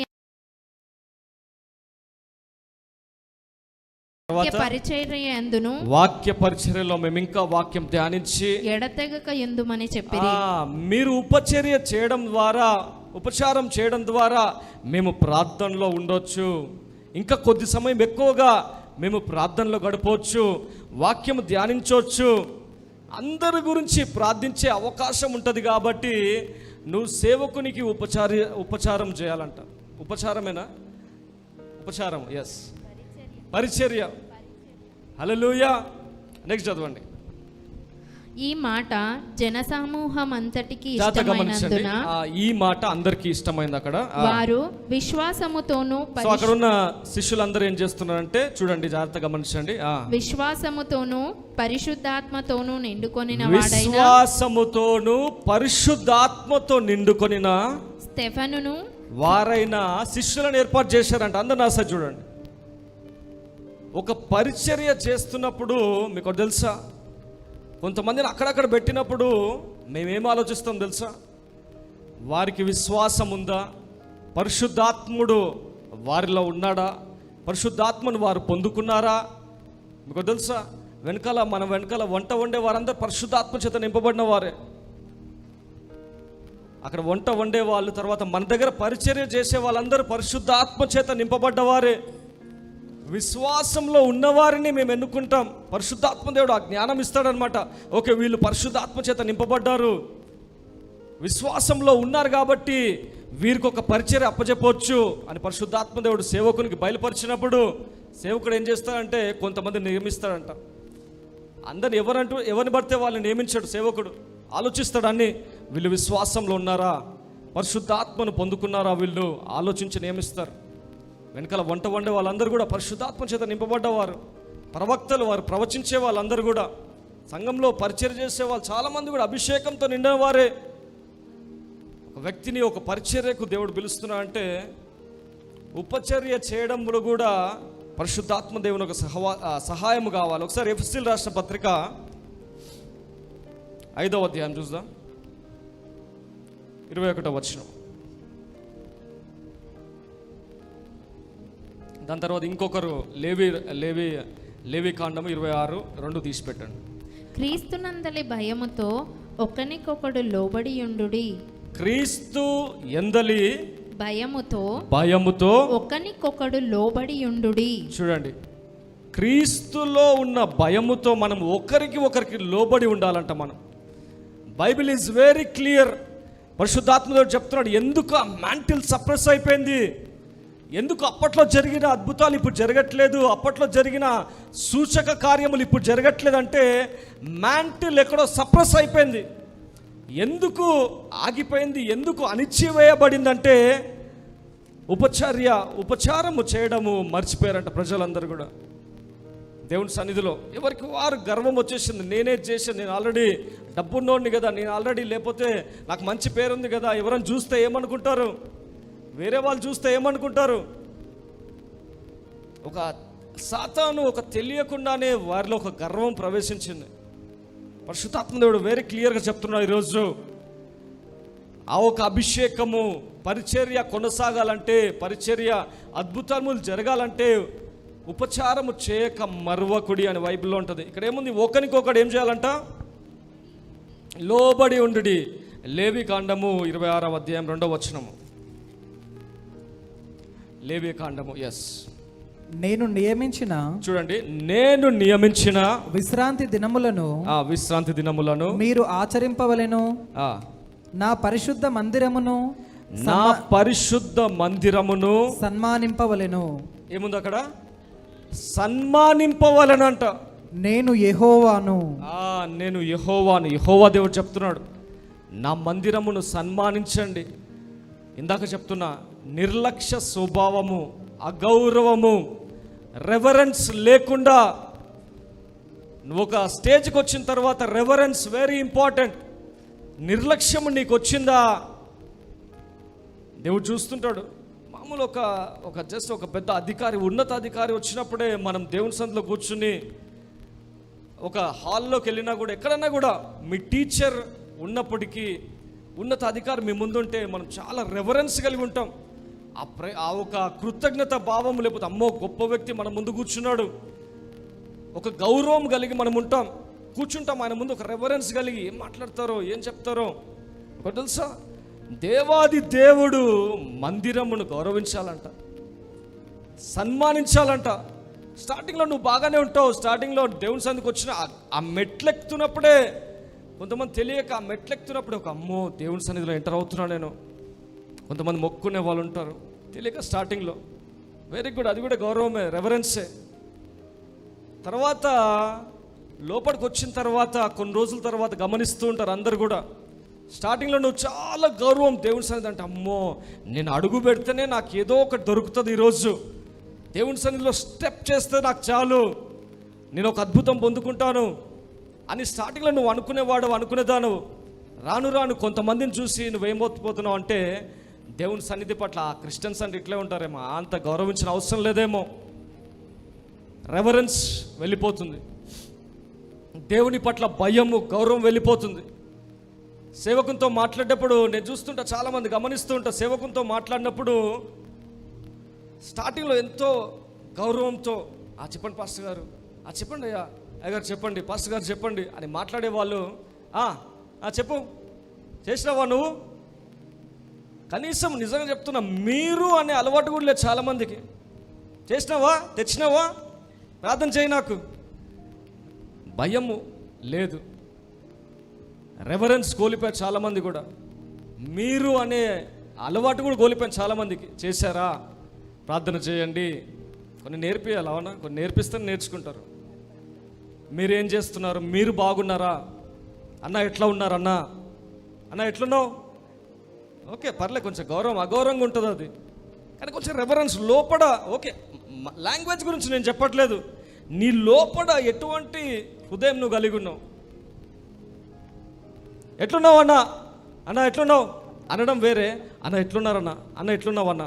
వాక్య పరిచర్యలో మేము ఇంకా వాక్యం ధ్యానించి ఎడతెగక ఎందుమని చెప్పిరి. మీరు ఉపచర్య చేయడం ద్వారా ఉపచారం చేయడం ద్వారా మేము ప్రార్థనలో ఉండొచ్చు, ఇంకా కొద్ది సమయం ఎక్కువగా మేము ప్రార్థనలో గడపవచ్చు, వాక్యం ధ్యానించవచ్చు, అందరి గురించి ప్రార్థించే అవకాశం ఉంటుంది. కాబట్టి నువ్వు సేవకునికి ఉపచారం చేయాలంట. ఉపచారమేనా? ఉపచారం, ఎస్, పరిచర్య. హల్లెలూయా. నెక్స్ట్ చదవండి. ఈ మాట జనసమూహం అంతటికి ఇష్టమైనందున, ఈ మాట అందరికి ఇష్టమైంది. అక్కడ వారు విశ్వాసముతోను, సో అక్కడ ఉన్న శిష్యులందరూ ఏం చేస్తున్నారంటే చూడండి, జాగ్రత్తగా గమనించండి. విశ్వాసముతోను పరిశుద్ధాత్మతోను నిండుకొనిన వాడైన, విశ్వాసముతోను పరిశుద్ధాత్మతో నిండుకొనిన స్తెఫనును వారైన శిష్యులను ఏర్పాటు చేశారంట. అందరు నా సార్ చూడండి. ఒక పరిచర్య చేస్తున్నప్పుడు మీకు తెలుసా, కొంతమందిని అక్కడక్కడ పెట్టినప్పుడు మేమేం ఆలోచిస్తాం తెలుసా? వారికి విశ్వాసం ఉందా? పరిశుద్ధాత్ముడు వారిలో ఉన్నాడా? పరిశుద్ధాత్మను వారు పొందుకున్నారా? మీకు తెలుసా, మన వెనకాల వంట వండే వారందరూ పరిశుద్ధాత్మ చేత నింపబడిన వారే. అక్కడ వంట వండే వాళ్ళు, తర్వాత మన దగ్గర పరిచర్య చేసే వాళ్ళందరూ పరిశుద్ధాత్మ చేత నింపబడ్డవారే. విశ్వాసంలో ఉన్నవారిని మేము ఎన్నుకుంటాం. పరిశుద్ధాత్మ దేవుడు ఆ జ్ఞానం ఇస్తాడనమాట. ఓకే, వీళ్ళు పరిశుద్ధాత్మ చేత నింపబడ్డారు, విశ్వాసంలో ఉన్నారు కాబట్టి వీరికి ఒక పరిచర్య అప్పచెప్పవచ్చు అని పరిశుద్ధాత్మ దేవుడు సేవకునికి బయలుపరిచినప్పుడు సేవకుడు ఏం చేస్తాడంటే కొంతమంది నియమిస్తాడంట. అందరిని ఎవరిని పడితే వాళ్ళని నియమించాడు సేవకుడు. ఆలోచిస్తాడు అన్ని, వీళ్ళు విశ్వాసంలో ఉన్నారా, పరిశుద్ధాత్మను పొందుకున్నారా, వీళ్ళు ఆలోచించి నియమిస్తారు. వెనకాల వంట వండే వాళ్ళందరూ కూడా పరిశుద్ధాత్మ చేత నింపబడ్డవారు. ప్రవక్తలు, వారు ప్రవచించే వాళ్ళందరూ కూడా, సంఘంలో పరిచర్య చేసే వాళ్ళు చాలామంది కూడా అభిషేకంతో నిండిన వారే. ఒక వ్యక్తిని ఒక పరిచర్యకు దేవుడు పిలుస్తున్నా అంటే ఉపచర్య చేయడంలో కూడా పరిశుద్ధాత్మ దేవుని ఒక సహాయం కావాలి. ఒకసారి ఎఫెసీయుల రాసిన పత్రిక 5వ అధ్యాయం చూద్దాం, 21వ వచనం. దాని తర్వాత ఇంకొకరు లేవి కాండము 26:2 తీసి పెట్టండి. క్రీస్తునందలి భయముతో ఒకనికొకడు లోబడియుండుడి. క్రీస్తు ఎందలి భయముతో ఒకనికొకడు లోబడియుండుడి. చూడండి, క్రీస్తులో ఉన్న భయముతో మనం ఒకరికి లోబడి ఉండాలంట. మనం బైబిల్ ఈజ్ వెరీ క్లియర్. పరిశుద్ధాత్మదేవుడు చెప్తున్నాడు, ఎందుకు ఆ మ్యాంటిల్ సప్రెస్ అయిపోయింది, ఎందుకు అప్పట్లో జరిగిన అద్భుతాలు ఇప్పుడు జరగట్లేదు, అప్పట్లో జరిగిన సూచక కార్యములు ఇప్పుడు జరగట్లేదు అంటే మ్యాంటిల్ ఎక్కడో సప్రెస్ అయిపోయింది. ఎందుకు ఆగిపోయింది, ఎందుకు అణిచివేయబడిందంటే ఉపచారము చేయడము మర్చిపోయారంట ప్రజలందరూ కూడా. దేవుని సన్నిధిలో ఎవరికి వారు గర్వం వచ్చేసింది. నేనే చేశాను, నేను ఆల్రెడీ డబ్బున్నోడిని కదా, నేను ఆల్రెడీ, లేకపోతే నాకు మంచి పేరుంది కదా, ఎవరైనా చూస్తే ఏమనుకుంటారు, వేరే వాళ్ళు చూస్తే ఏమనుకుంటారు. ఒక సాతాను ఒక తెలియకుండానే వారిలో ఒక గర్వం ప్రవేశించింది. పరిశుద్ధాత్మదేవుడు వెరీ క్లియర్గా చెప్తున్నాడు ఈరోజు, ఆ ఒక అభిషేకము పరిచర్య కొనసాగాలంటే, పరిచర్య అద్భుతములు జరగాలంటే ఉపచారము చేయక మర్వకుడి అని బైబిల్లో ఉంటుంది. ఇక్కడ ఏముంది, ఒకరికొకడు ఏం చేయాలంట, లోబడి ఉండుడి. లేవి కాండము 26వ అధ్యాయం 2వ వచనము. లేవి కాండము, ఎస్, నేను నియమించిన, చూడండి, నేను నియమించిన విశ్రాంతి దినములను మీరు ఆచరింపవలెను. నా పరిశుద్ధ మందిరమును సన్మానింపవలెను. ఏముంది అక్కడ, సన్మానింపవలెనంట. నేను యెహోవాను. యెహోవా దేవుడు చెప్తున్నాడు, నా మందిరమును సన్మానించండి. ఇందాక చెప్తున్నా, నిర్లక్ష్య స్వభావము, అగౌరవము, రెవరెన్స్ లేకుండా నువ్వు ఒక స్టేజ్కి వచ్చిన తర్వాత రెవరెన్స్ వెరీ ఇంపార్టెంట్. నిర్లక్ష్యం నీకు వచ్చిందా దేవుడు చూస్తుంటాడు. మామూలు ఒక జస్ట్ ఒక పెద్ద అధికారి, ఉన్నత అధికారి వచ్చినప్పుడే మనం దేవుని సన్నిధిలో కూర్చుని, ఒక హాల్లోకి వెళ్ళినా కూడా, ఎక్కడన్నా కూడా మీ టీచర్ ఉన్నప్పటికీ ఉన్నత అధికారి మీ ముందుంటే మనం చాలా రెవరెన్స్ కలిగి ఉంటాం. ఆ ఒక కృతజ్ఞత భావం, లేకపోతే అమ్మో గొప్ప వ్యక్తి మన ముందు కూర్చున్నాడు, ఒక గౌరవం కలిగి మనం ఉంటాం, కూర్చుంటాం ఆయన ముందు ఒక రెవరెన్స్ కలిగి. ఏం మాట్లాడతారో, ఏం చెప్తారో ఒక తెలుసా. దేవాది దేవుడు మందిరమును గౌరవించాలంట, సన్మానించాలంట. స్టార్టింగ్లో నువ్వు బాగానే ఉంటావు, స్టార్టింగ్లో దేవుని సన్నిధికి వచ్చిన ఆ మెట్లెక్కుతున్నప్పుడే కొంతమంది తెలియక ఆ మెట్లెక్కుతున్నప్పుడే ఒక అమ్మో దేవుని సన్నిధిలో ఎంటర్ అవుతున్నా నేను. కొంతమంది మొక్కుకునే వాళ్ళు ఉంటారు తెలియక స్టార్టింగ్లో. వెరీ గుడ్, అది కూడా గౌరవమే, రెవరెన్సే. తర్వాత లోపలికి వచ్చిన తర్వాత కొన్ని రోజుల తర్వాత గమనిస్తూ ఉంటారు అందరు కూడా, స్టార్టింగ్లో నువ్వు చాలా గౌరవం దేవుని సన్నిధి అంటే, అమ్మో నేను అడుగు పెడితేనే నాకు ఏదో ఒకటి దొరుకుతుంది, ఈరోజు దేవుని సన్నిధిలో స్టెప్ చేస్తే నాకు చాలు, నేను ఒక అద్భుతం పొందుకుంటాను అని స్టార్టింగ్లో నువ్వు అనుకునేదాను. రాను రాను కొంతమందిని చూసి నువ్వేమోపోతున్నావు అంటే, దేవుని సన్నిధి పట్ల ఆ క్రిస్టియన్స్ అంటే ఇట్లే ఉంటారేమో, అంత గౌరవించిన అవసరం లేదేమో, రెవరెన్స్ వెళ్ళిపోతుంది, దేవుని పట్ల భయము గౌరవం వెళ్ళిపోతుంది. సేవకునితో మాట్లాడేటప్పుడు నేను చూస్తుంటా, చాలామంది గమనిస్తూ ఉంటా, సేవకునితో మాట్లాడినప్పుడు స్టార్టింగ్లో ఎంతో గౌరవంతో చెప్పండి పాస్టర్ గారు, చెప్పండి అయ్యగారు చెప్పండి, పాస్టర్ గారు చెప్పండి అని మాట్లాడే వాళ్ళు, చెప్పు చేసినావా నువ్వు, కనీసం నిజంగా చెప్తున్నా మీరు అనే అలవాటు కూడా లేదు చాలామందికి. చేసినావా, తెచ్చినావా, ప్రార్థన చేయి, నాకు భయము లేదు, రెవరెన్స్ కోల్పోయారు చాలామంది కూడా. మీరు అనే అలవాటు కూడా కోల్పోయారు చాలామందికి. చేశారా, ప్రార్థన చేయండి, కొన్ని నేర్పియాలి, అవునా, కొన్ని నేర్పిస్తే నేర్చుకుంటారు. మీరేం చేస్తున్నారు, మీరు బాగున్నారా అన్న, ఎట్లా ఉన్నారు అన్న ఎట్లున్నావు, ఓకే పర్లే, కొంచెం గౌరవం అగౌరవంగా ఉంటుంది అది, కానీ కొంచెం రెఫరెన్స్ లోపల. ఓకే, లాంగ్వేజ్ గురించి నేను చెప్పట్లేదు, నీ లోపల ఎటువంటి హృదయం నువ్వు కలిగి ఉన్నావు. ఎట్లున్నావు అన్న ఎట్లున్నావు అనడం వేరే, అన్న ఎట్లున్నారన్నా, అన్న ఎట్లున్నావు అన్న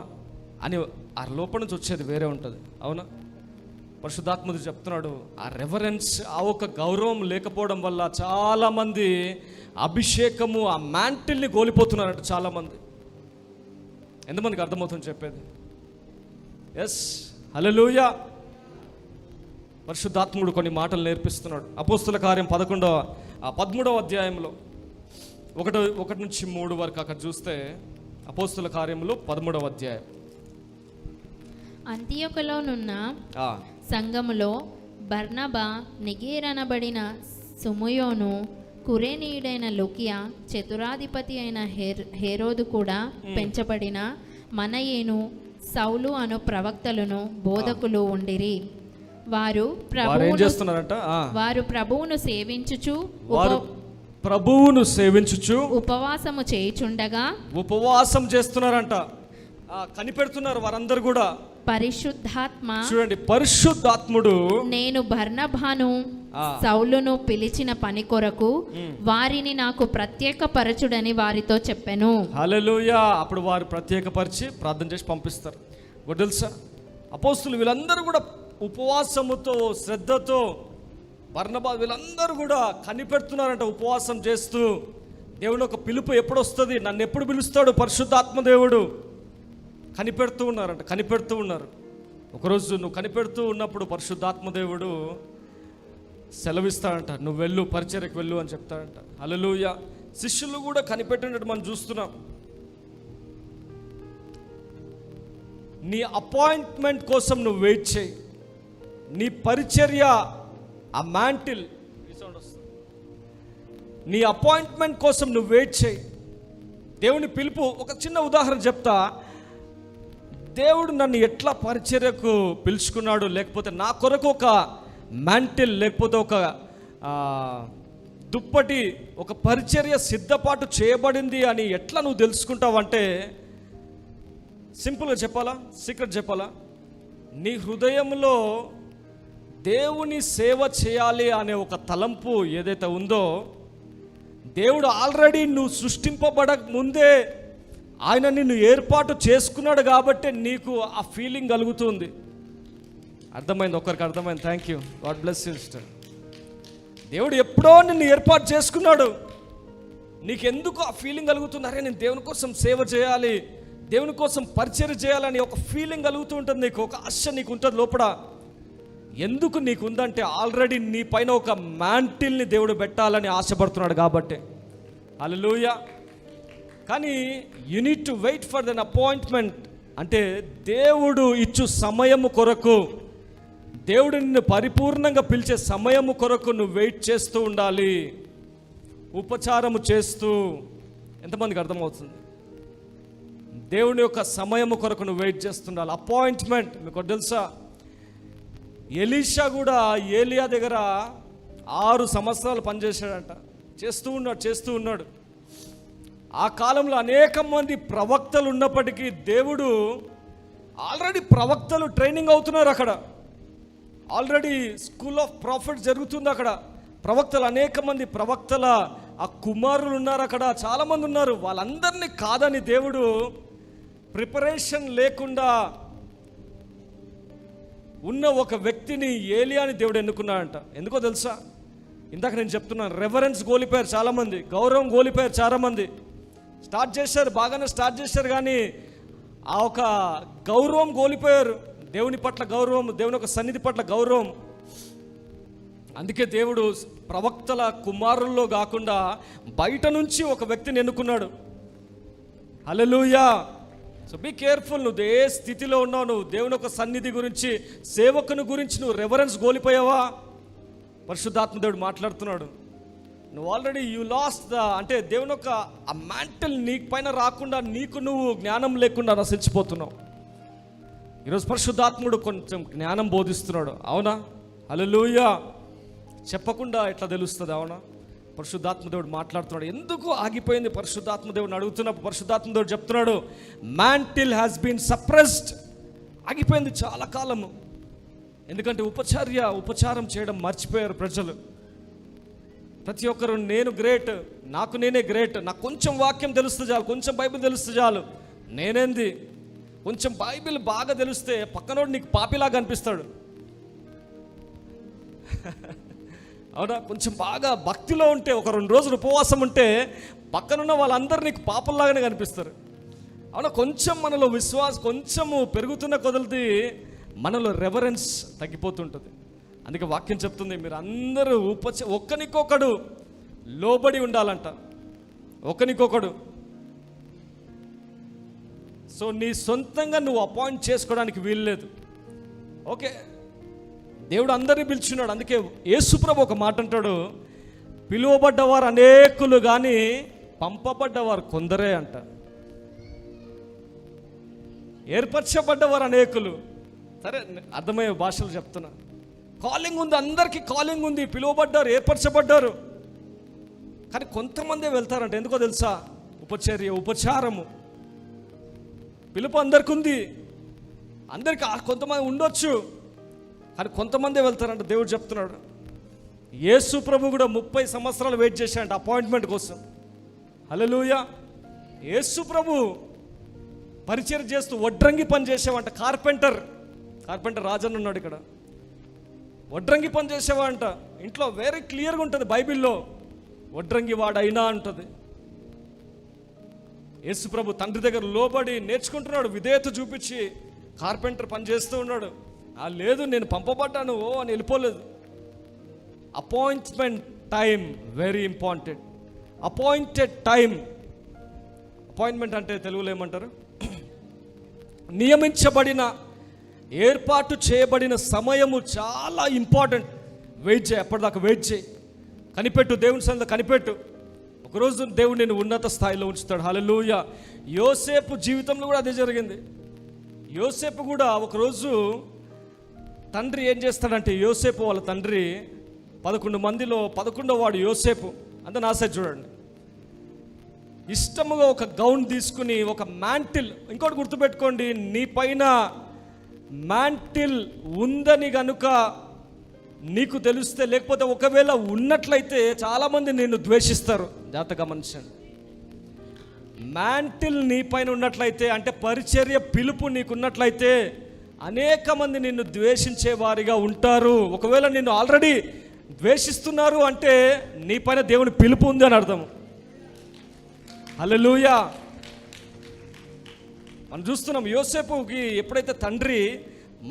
అని ఆ లోపల నుంచి వచ్చేది వేరే ఉంటుంది, అవునా. పరిశుద్ధాత్ముడు చెప్తున్నాడు, ఆ రెఫరెన్స్, ఆ ఒక గౌరవం లేకపోవడం వల్ల చాలామంది అభిషేకము, ఆ మ్యాంటిల్ని కోల్పోతున్నారంట చాలామంది. ఎంతమందికి అర్థమవుతుంది చెప్పేది? ఎస్, హల్లెలూయా. పరిశుద్ధాత్ముడు కొన్ని మాటలు నేర్పిస్తున్నాడు. అపోస్తుల కార్యం 13వ అధ్యాయంలో 1 నుంచి 3 వరకు అక్కడ చూస్తే, అపోస్తుల కార్యములు 13వ అధ్యాయం. అంతియొకలోనున్న సంఘములో బర్నబా, నిగేరనబడిన సుమయోను, కురేనీయుడైన లుకియా, చతురాధిపతి అయిన హేరోదు కూడా పెంచబడిన మనయేను, సౌలు అను ప్రవక్తలను బోధకులు ఉండిరి. వారు ప్రభువును సేవించుచు ఉపవాసము చేయుచుండగా, ఉపవాసం చేస్తున్నారంట, కనిపెడుతున్నారు వారందరూ కూడా. పరిశుద్ధాత్మ, చూడండి, పరిశుద్ధాత్ముడు నేను బర్నబాను సౌలును పిలిచిన పని కొరకు వారిని నాకు ప్రత్యేకపరచుడని వారితో చెప్పాను. హల్లెలూయా. అప్పుడు వారు ప్రత్యేకపరిచి ప్రార్థన చేసి పంపిస్తారు. తెలుసా, అపోస్తులు వీళ్ళందరూ కూడా ఉపవాసముతో, శ్రద్ధతో, బర్నబా వీళ్ళందరూ కూడా కనిపెడుతున్నారంట, ఉపవాసం చేస్తూ. దేవుని ఒక పిలుపు ఎప్పుడు వస్తుంది, నన్ను ఎప్పుడు పిలుస్తాడు పరిశుద్ధాత్మ దేవుడు, కనిపెడుతూ ఉన్నారు. ఒకరోజు నువ్వు కనిపెడుతూ ఉన్నప్పుడు పరిశుద్ధాత్మ దేవుడు సెలవిస్తాడంట, నువ్వు వెళ్ళు, పరిచర్యకు వెళ్ళు అని చెప్తాడంట. హల్లెలూయా. శిష్యులు కూడా కనిపెట్టినట్టు మనం చూస్తున్నాం. నీ అపాయింట్మెంట్ కోసం నువ్వు వెయిట్ చేయి, నీ పరిచర్య, ఆ మ్యాంటిల్, నీ అపాయింట్మెంట్ కోసం నువ్వు వెయిట్ చేయి. దేవుని పిలుపు, ఒక చిన్న ఉదాహరణ చెప్తా. దేవుడు నన్ను ఎట్లా పరిచర్యకు పిలుచుకున్నాడు, లేకపోతే నా కొరకు ఒక మ్యాంటిల్, లేకపోతే ఒక దుప్పటి, ఒక పరిచర్య సిద్ధపాటు చేయబడింది అని ఎట్లా నువ్వు తెలుసుకుంటావంటే, సింపుల్గా చెప్పాలా, సీక్రెట్ చెప్పాలా, నీ హృదయంలో దేవుని సేవ చేయాలి అనే ఒక తలంపు ఏదైతే ఉందో, దేవుడు ఆల్రెడీ నువ్వు సృష్టింపబడక ముందే ఆయన నిన్ను ఏర్పాటు చేసుకున్నాడు కాబట్టి నీకు ఆ ఫీలింగ్ కలుగుతుంది. అర్థమైంది? ఒకరికి అర్థమైంది. Thank you, God bless you sister. దేవుడు ఎప్పుడో నిన్ను ఏర్పాటు చేసుకున్నాడు, నీకెందుకు ఆ ఫీలింగ్ కలుగుతుంది, అరే నేను దేవుని కోసం సేవ చేయాలి, దేవుని కోసం పరిచర్య చేయాలని ఒక ఫీలింగ్ కలుగుతూ ఉంటుంది, నీకు ఒక ఆశ నీకు ఉంటుంది లోపల. ఎందుకు నీకు ఉందంటే, ఆల్రెడీ నీ పైన ఒక మ్యాంటిల్ని దేవుడు పెట్టాలని ఆశపడుతున్నాడు కాబట్టి. హల్లెలూయా. కానీ you need to wait for then appointment. అంటే దేవుడు ఇచ్చు సమయము కొరకు, దేవుడు నిన్ను పరిపూర్ణంగా పిలిచే సమయము కొరకు నువ్వు వెయిట్ చేస్తూ ఉండాలి, ఉపచారము చేస్తూ. ఎంతమందికి అర్థమవుతుంది? దేవుని యొక్క సమయము కొరకు నువ్వు వెయిట్ చేస్తుండాలి. అపాయింట్మెంట్. మీకు తెలుసా, ఎలీషా కూడా ఏలియా దగ్గర 6 సంవత్సరాలు పనిచేశాడంట. చేస్తూ ఉన్నాడు. ఆ కాలంలో అనేక మంది ప్రవక్తలు ఉన్నప్పటికీ దేవుడు ఆల్రెడీ ప్రవక్తలు ట్రైనింగ్ అవుతున్నారు అక్కడ. ఆల్రెడీ స్కూల్ ఆఫ్ ప్రాఫిట్ జరుగుతుంది అక్కడ. ప్రవక్తలు, అనేక మంది ప్రవక్తల ఆ కుమారులు ఉన్నారు అక్కడ, చాలామంది ఉన్నారు. వాళ్ళందరినీ కాదని దేవుడు ప్రిపరేషన్ లేకుండా ఉన్న ఒక వ్యక్తిని, ఏలియాని దేవుడు ఎన్నుకున్నాడంట. ఎందుకో తెలుసా? ఇందాక నేను చెప్తున్నాను, రెవరెన్స్ కోల్పోయారు చాలామంది, గౌరవం కోల్పోయారు చాలామంది. స్టార్ట్ చేశారు, బాగానే స్టార్ట్ చేశారు, కానీ ఆ ఒక గౌరవం కోల్పోయారు. దేవుని పట్ల గౌరవం, దేవుని యొక్క సన్నిధి పట్ల గౌరవం. అందుకే దేవుడు ప్రవక్తల కుమారుల్లో కాకుండా బయట నుంచి ఒక వ్యక్తిని ఎన్నుకున్నాడు. హల్లెలూయా. So be careful. నువ్వు ఏ స్థితిలో ఉన్నావు, నువ్వు దేవుని యొక్క సన్నిధి గురించి, సేవకుని గురించి నువ్వు రెవరెన్స్ కోల్పోయావా? పరిశుద్ధాత్మ దేవుడు మాట్లాడుతున్నాడు. నువ్వు ఆల్రెడీ యూ లాస్ట్ అంటే దేవుని యొక్క ఆ మ్యాంటల్ నీ పైన రాకుండా, నీకు నువ్వు జ్ఞానం లేకుండా నశించిపోతున్నావు. ఈరోజు పరిశుద్ధాత్ముడు కొంచెం జ్ఞానం బోధిస్తున్నాడు. అవునా? హల్లెలూయా. చెప్పకుండా ఎట్లా తెలుస్తుంది? అవునా? పరిశుద్ధాత్మ దేవుడు మాట్లాడుతున్నాడు. ఎందుకు ఆగిపోయింది? పరిశుద్ధాత్మ దేవుడిని అడుగుతున్నప్పుడు పరిశుద్ధాత్మ దేవుడు చెప్తున్నాడు, మ్యాంటిల్ హ్యాస్ బీన్ సప్రెస్డ్. ఆగిపోయింది చాలా కాలము. ఎందుకంటే ఉపచారం చేయడం మర్చిపోయారు ప్రజలు. ప్రతి ఒక్కరు నేను గ్రేట్, నాకు నేనే గ్రేట్, నాకు కొంచెం వాక్యం తెలుస్తే చాలు, కొంచెం బైబిల్ తెలుస్తే చాలు, నేనేంది. కొంచెం బైబిల్ బాగా తెలిస్తే పక్కనోడు నీకు పాపిలాగా అనిపిస్తాడు. అవునా? కొంచెం బాగా భక్తిలో ఉంటే, ఒక 2 రోజులు ఉపవాసం ఉంటే పక్కనున్న వాళ్ళందరూ నీకు పాపల్లాగానే కనిపిస్తారు. అవునా? కొంచెం మనలో విశ్వాసం కొంచెము పెరుగుతున్న కొదలది మనలో రెవరెన్స్ తగ్గిపోతుంటుంది. అందుకే వాక్యం చెప్తుంది, మీరు అందరూ ఒక్కనికొకడు లోబడి ఉండాలంట, ఒకనికొకడు. సో నీ సొంతంగా నువ్వు అపాయింట్ చేసుకోవడానికి వీల్లేదు. ఓకే, దేవుడు అందరినీ పిలుచున్నాడు. అందుకే యేసుప్రభు ఒక మాట అంటాడు, పిలువబడ్డవారు అనేకులు కానీ పంపబడ్డవారు కొందరే అంట. ఏర్పరచబడ్డవారు అనేకులు. సరే, అర్థమయ్యే భాషలు చెప్తున్నా. కాలింగ్ ఉంది, అందరికీ కాలింగ్ ఉంది, పిలువబడ్డారు, ఏర్పరచబడ్డారు. కానీ కొంతమందే వెళ్తారంట. ఎందుకో తెలుసా? ఉపచారము. పిలుపు అందరికి ఉంది, అందరికి కొంతమంది ఉండొచ్చు, కానీ కొంతమందే వెళ్తారంట. దేవుడు చెప్తున్నాడు. యేసు ప్రభు కూడా 30 సంవత్సరాలు వెయిట్ చేశాడంట అపాయింట్మెంట్ కోసం. హల్లెలూయా. యేసు ప్రభు పరిచయం చేస్తూ వడ్రంగి పని చేసేవాంట. కార్పెంటర్ రాజన్న ఉన్నాడు ఇక్కడ. వడ్రంగి పని చేసేవాంట. ఇంట్లో వెరీ క్లియర్గా ఉంటుంది బైబిల్లో, వడ్రంగి వాడైనా అంటుంది. యేసు ప్రభు తండ్రి దగ్గర లోబడి నేర్చుకుంటున్నాడు, విధేయత చూపించి కార్పెంటర్ పని చేస్తూ ఉన్నాడు. లేదు నేను పంపబడ్డాను అని వెళ్ళిపోలేదు. Appointment time very important. Appointed time. Appointment అంటే తెలుగులో ఏమంటారు? నియమించబడిన, ఏర్పాటు చేయబడిన సమయము చాలా ఇంపార్టెంట్. వెయిట్ చేయి, అప్పటిదాకా వెయిట్ చేయి, కనిపెట్టు, దేవుని సన్నిధిలో కనిపెట్టు. ఒకరోజు దేవుడు నేను ఉన్నత స్థాయిలో ఉంచుతాడు. హల్లెలూయా. యోసేపు జీవితంలో కూడా అదే జరిగింది. యోసేపు కూడా ఒకరోజు తండ్రి ఏం చేస్తాడంటే, యోసేపు వాళ్ళ తండ్రి 11 మందిలో 11వ వాడు యోసేపు. అంత నా సైడ్ చూడండి. ఇష్టముగా ఒక గౌన్ తీసుకుని, ఒక మ్యాంటిల్. ఇంకోటి గుర్తుపెట్టుకోండి, నీ పైన మ్యాంటిల్ ఉందని గనుక నీకు తెలిస్తే, లేకపోతే ఒకవేళ ఉన్నట్లయితే చాలామంది నిన్ను ద్వేషిస్తారు. జాగ్రత్తగా గమనించండి. మ్యాంటిల్ నీ పైన ఉన్నట్లయితే, అంటే పరిచర్య పిలుపు నీకున్నట్లయితే, అనేక మంది నిన్ను ద్వేషించే వారిగా ఉంటారు. ఒకవేళ నిన్ను ఆల్రెడీ ద్వేషిస్తున్నారు అంటే నీ పైన దేవుని పిలుపు ఉంది అని అర్థం. హల్లెలూయా. మనం చూస్తున్నాం, యోసేపుకి ఎప్పుడైతే తండ్రి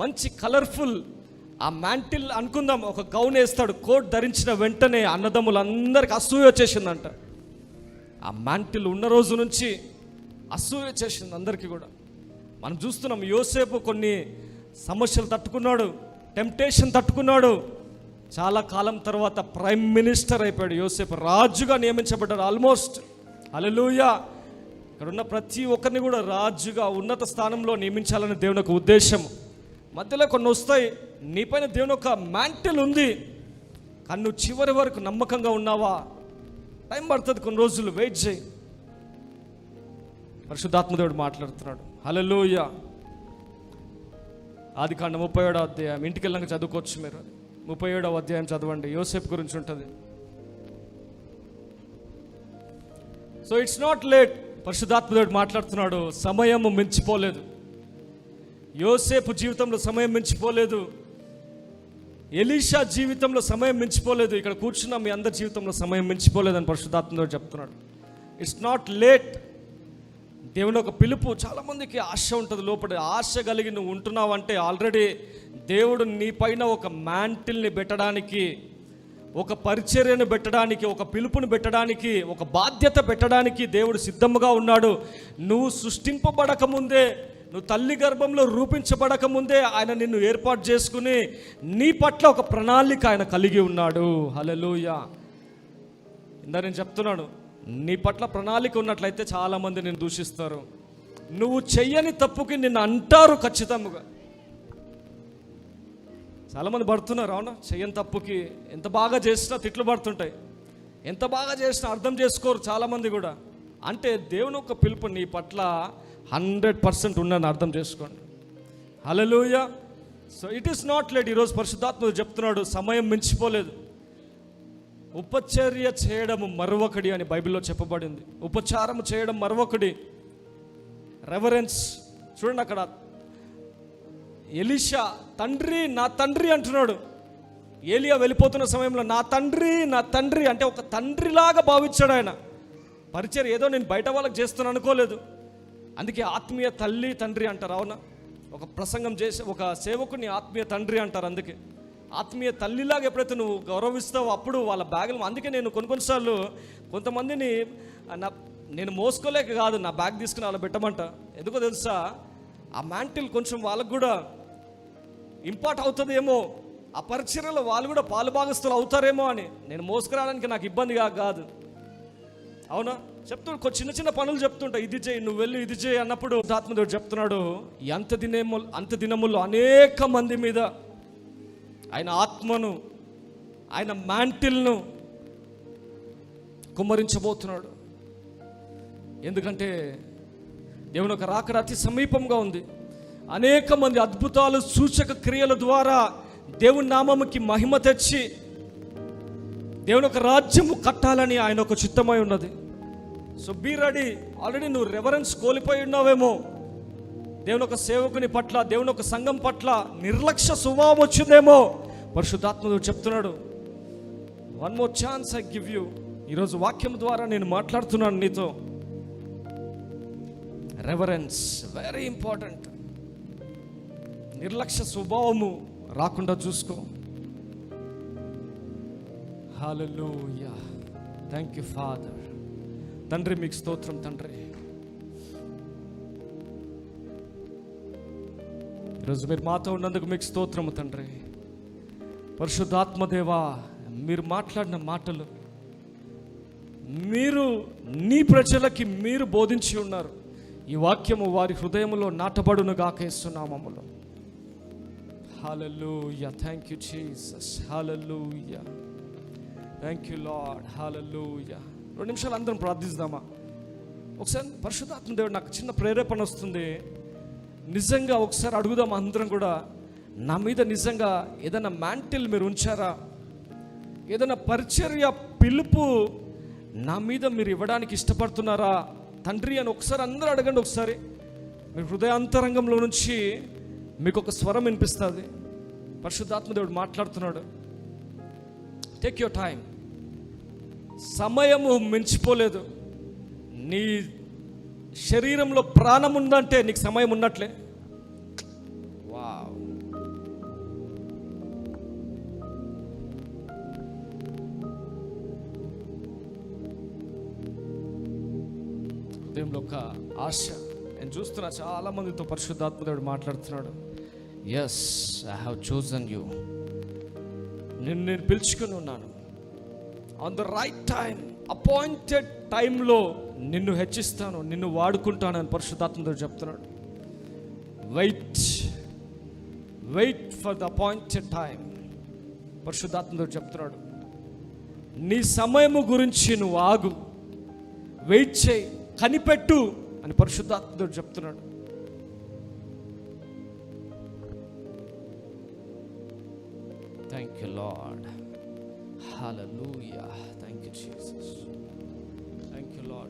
మంచి కలర్ఫుల్ ఆ మ్యాంటిల్ అనుకుందాం, ఒక గౌన్ వేస్తాడు, కోట్ ధరించిన వెంటనే అన్నదమ్ములందరికీ అసూయ వచ్చేసిందంట. ఆ మ్యాంటిల్ ఉన్న రోజు నుంచి అసూయ చేసింది అందరికీ కూడా. మనం చూస్తున్నాం యోసేపు కొన్ని సమస్యలు తట్టుకున్నాడు, టెంప్టేషన్ తట్టుకున్నాడు. చాలా కాలం తర్వాత ప్రైమ్ మినిస్టర్ అయిపోయాడు యోసేపు, రాజుగా నియమించబడ్డాడు ఆల్మోస్ట్. హల్లెలూయా. ఇక్కడ ఉన్న ప్రతి ఒక్కరిని కూడా రాజుగా ఉన్నత స్థానంలో నియమించాలని దేవుని యొక్క ఉద్దేశం. మధ్యలో కొన్ని వస్తాయి, నీపైన దేవుని యొక్క మ్యాంటిల్ ఉంది, కానీ నువ్వు చివరి వరకు నమ్మకంగా ఉన్నావా? టైం పడుతుంది, కొన్ని రోజులు వెయిట్ చేయి. పరిశుద్ధాత్మదేవుడు మాట్లాడుతున్నాడు. హల్లెలూయా. ఆదికాండం 37వ అధ్యాయం, ఇంటికి వెళ్ళాక చదువుకోవచ్చు మీరు. 37వ అధ్యాయం చదవండి, యోసేపు గురించి ఉంటుంది. So it's not late. పరిశుద్ధాత్మదేవుడు మాట్లాడుతున్నాడు, సమయం మించిపోలేదు. యోసేపు జీవితంలో సమయం మించిపోలేదు, ఎలీషా జీవితంలో సమయం మించిపోలేదు, ఇక్కడ కూర్చున్న మీ అందరి జీవితంలో సమయం మించిపోలేదని పరిశుద్ధాత్మదేవుడు చెప్తున్నాడు. It's not late. దేవుని ఒక పిలుపు, చాలామందికి ఆశ ఉంటుంది లోపల. ఆశ కలిగి నువ్వు ఉంటున్నావు అంటే ఆల్రెడీ దేవుడు నీ పైన ఒక మ్యాంటిల్ని పెట్టడానికి, ఒక పరిచర్యను పెట్టడానికి, ఒక పిలుపుని పెట్టడానికి, ఒక బాధ్యత పెట్టడానికి దేవుడు సిద్ధంగా ఉన్నాడు. నువ్వు సృష్టింపబడక ముందే, నువ్వు తల్లి గర్భంలో రూపించబడక ముందే ఆయన నిన్ను ఏర్పాటు చేసుకుని నీ పట్ల ఒక ప్రణాళిక ఆయన కలిగి ఉన్నాడు. హల్లెలూయా. ఇందా నేను చెప్తున్నాను, నీ పట్ల ప్రణాళిక ఉన్నట్లయితే చాలామంది నిన్ను దూషిస్తారు. నువ్వు చెయ్యని తప్పుకి నిన్ను అంటారు ఖచ్చితంగా. చాలామంది పడుతున్నారు, అవునా? చెయ్యని తప్పుకి ఎంత బాగా చేసినా తిట్లు పడుతుంటాయి, ఎంత బాగా చేసినా అర్థం చేసుకోరు చాలామంది కూడా. అంటే దేవుని ఒక పిలుపు నీ పట్ల 100% ఉన్నదని అర్థం చేసుకోండి. Hallelujah. So it is not late. ఈరోజు పరిశుద్ధాత్ముడు చెప్తున్నాడు, సమయం మించిపోలేదు. ఉపచర్య చేయడం మరొకడి అని బైబిల్లో చెప్పబడింది. ఉపచారం చేయడం మరొకడి, రెవరెన్స్. చూడండి, అక్కడ ఎలీషా తండ్రి, నా తండ్రి అంటున్నాడు. ఏలియా వెళ్ళిపోతున్న సమయంలో నా తండ్రి, నా తండ్రి అంటే ఒక తండ్రిలాగా భావించాడు ఆయన. పరిచర్య ఏదో నేను బయట వాళ్ళకి చేస్తున్నాను అనుకోలేదు. అందుకే ఆత్మీయ తల్లి తండ్రి అంటారు, అవునా? ఒక ప్రసంగం చేసి ఒక సేవకుని ఆత్మీయ తండ్రి అంటారు. అందుకే ఆత్మీయ తల్లిలాగా ఎప్పుడైతే నువ్వు గౌరవిస్తావో అప్పుడు వాళ్ళ బ్యాగులు. అందుకే నేను కొన్నిసార్లు కొంతమందిని నేను మోసుకోలేక కాదు, నా బ్యాగ్ తీసుకుని అలా పెట్టమంట. ఎందుకో తెలుసా? ఆ మ్యాంటిల్ కొంచెం వాళ్ళకు కూడా ఇంపార్ట్ అవుతుందేమో, ఆ పరిచర్యలో వాళ్ళు కూడా పాలుభాగస్తులు అవుతారేమో అని. నేను మోసుకురావడానికి నాకు ఇబ్బందిగా కాదు, అవునా? చిన్న చిన్న పనులు చెప్తుంటా, ఇది చేయి, నువ్వు వెళ్ళి ఇది చేయి అన్నప్పుడు ఆత్మదేవుడు చెప్తున్నాడు, అంత దినముల్లో అనేక మంది మీద ఆయన ఆత్మను, ఆయన మ్యాంటిల్ను కుమ్మరించబోతున్నాడు. ఎందుకంటే దేవుని యొక్క రాకడ అతి సమీపంగా ఉంది. అనేక మంది అద్భుతాలు, సూచక క్రియల ద్వారా దేవుని నామముకి మహిమ తెచ్చి దేవుని యొక్క రాజ్యము కట్టాలని ఆయన ఒక చిత్తమై ఉన్నది. So be ready. ఆల్రెడీ నువ్వు రెవరెన్స్ కోల్పోయి ఉన్నావేమో. దేవుని ఒక సేవకుని పట్ల, దేవుని ఒక సంఘం పట్ల నిర్లక్ష్య స్వభావం వచ్చిందేమో. పరిశుద్ధాత్ముడు చెప్తున్నాడు, one more chance I give you. ఈరోజు వాక్యం ద్వారా నేను మాట్లాడుతున్నాను నీతో. Reverence very important. నిర్లక్ష్య స్వభావము రాకుండా చూసుకో. హల్లెలూయా. Thank you father. తండ్రి మీకు స్తోత్రం తండ్రి. ఈరోజు మీరు మాతో ఉన్నందుకు మీకు స్తోత్రము తండ్రి. పరిశుద్ధాత్మదేవా, మీరు మాట్లాడిన మాటలు మీరు నీ ప్రజలకి మీరు బోధించి ఉన్నారు. ఈ వాక్యము వారి హృదయములో నాటబడును గాక యేసునామములో. Hallelujah. Thank you Jesus. Hallelujah. Thank you lord. Hallelujah. 2 నిమిషాలు అందరం ప్రార్థిద్దామా? ఒకసారి పరిశుద్ధాత్మ దేవుడు నాకు చిన్న ప్రేరేపణ వస్తుంది. నిజంగా ఒకసారి అడుగుదాం అందరం కూడా, నా మీద నిజంగా ఏదైనా మ్యాంటిల్ మీరు ఉంచారా? ఏదైనా పరిచర్య పిలుపు నా మీద మీరు ఇవ్వడానికి ఇష్టపడుతున్నారా తండ్రి అని ఒకసారి అందరూ అడగండి. ఒకసారి మీ హృదయాంతరంగంలో నుంచి మీకు ఒక స్వరం వినిపిస్తుంది. పరిశుద్ధాత్మదేవుడు మాట్లాడుతున్నాడు. Take your time. సమయము మించిపోలేదు. నీ శరీరంలో ప్రాణం ఉందంటే నీకు సమయం ఉన్నట్లే. వావ్. ఒక ఆశ నేను చూస్తున్నా, చాలా మందితో పరిశుద్ధాత్మ దేవుడు మాట్లాడుతున్నాడు. Yes, I have chosen you. నేను పిలుచుకుని ఉన్నాను. On the right time, appointed టైంలో నిన్ను హెచ్చిస్తాను, నిన్ను వాడుకుంటాను అని పరిశుద్ధాత్మ దేవుడు చెప్తున్నాడు. Wait for the appointed time. పరిశుద్ధాత్మ దేవుడు చెప్తున్నాడు, నీ సమయము గురించి నువ్వు ఆగు, వెయిట్ చేయి, కనిపెట్టు అని పరిశుద్ధాత్మ దేవుడు చెప్తున్నాడు. Thank you lord. Hallelujah. Thank you Jesus. Thank you lord.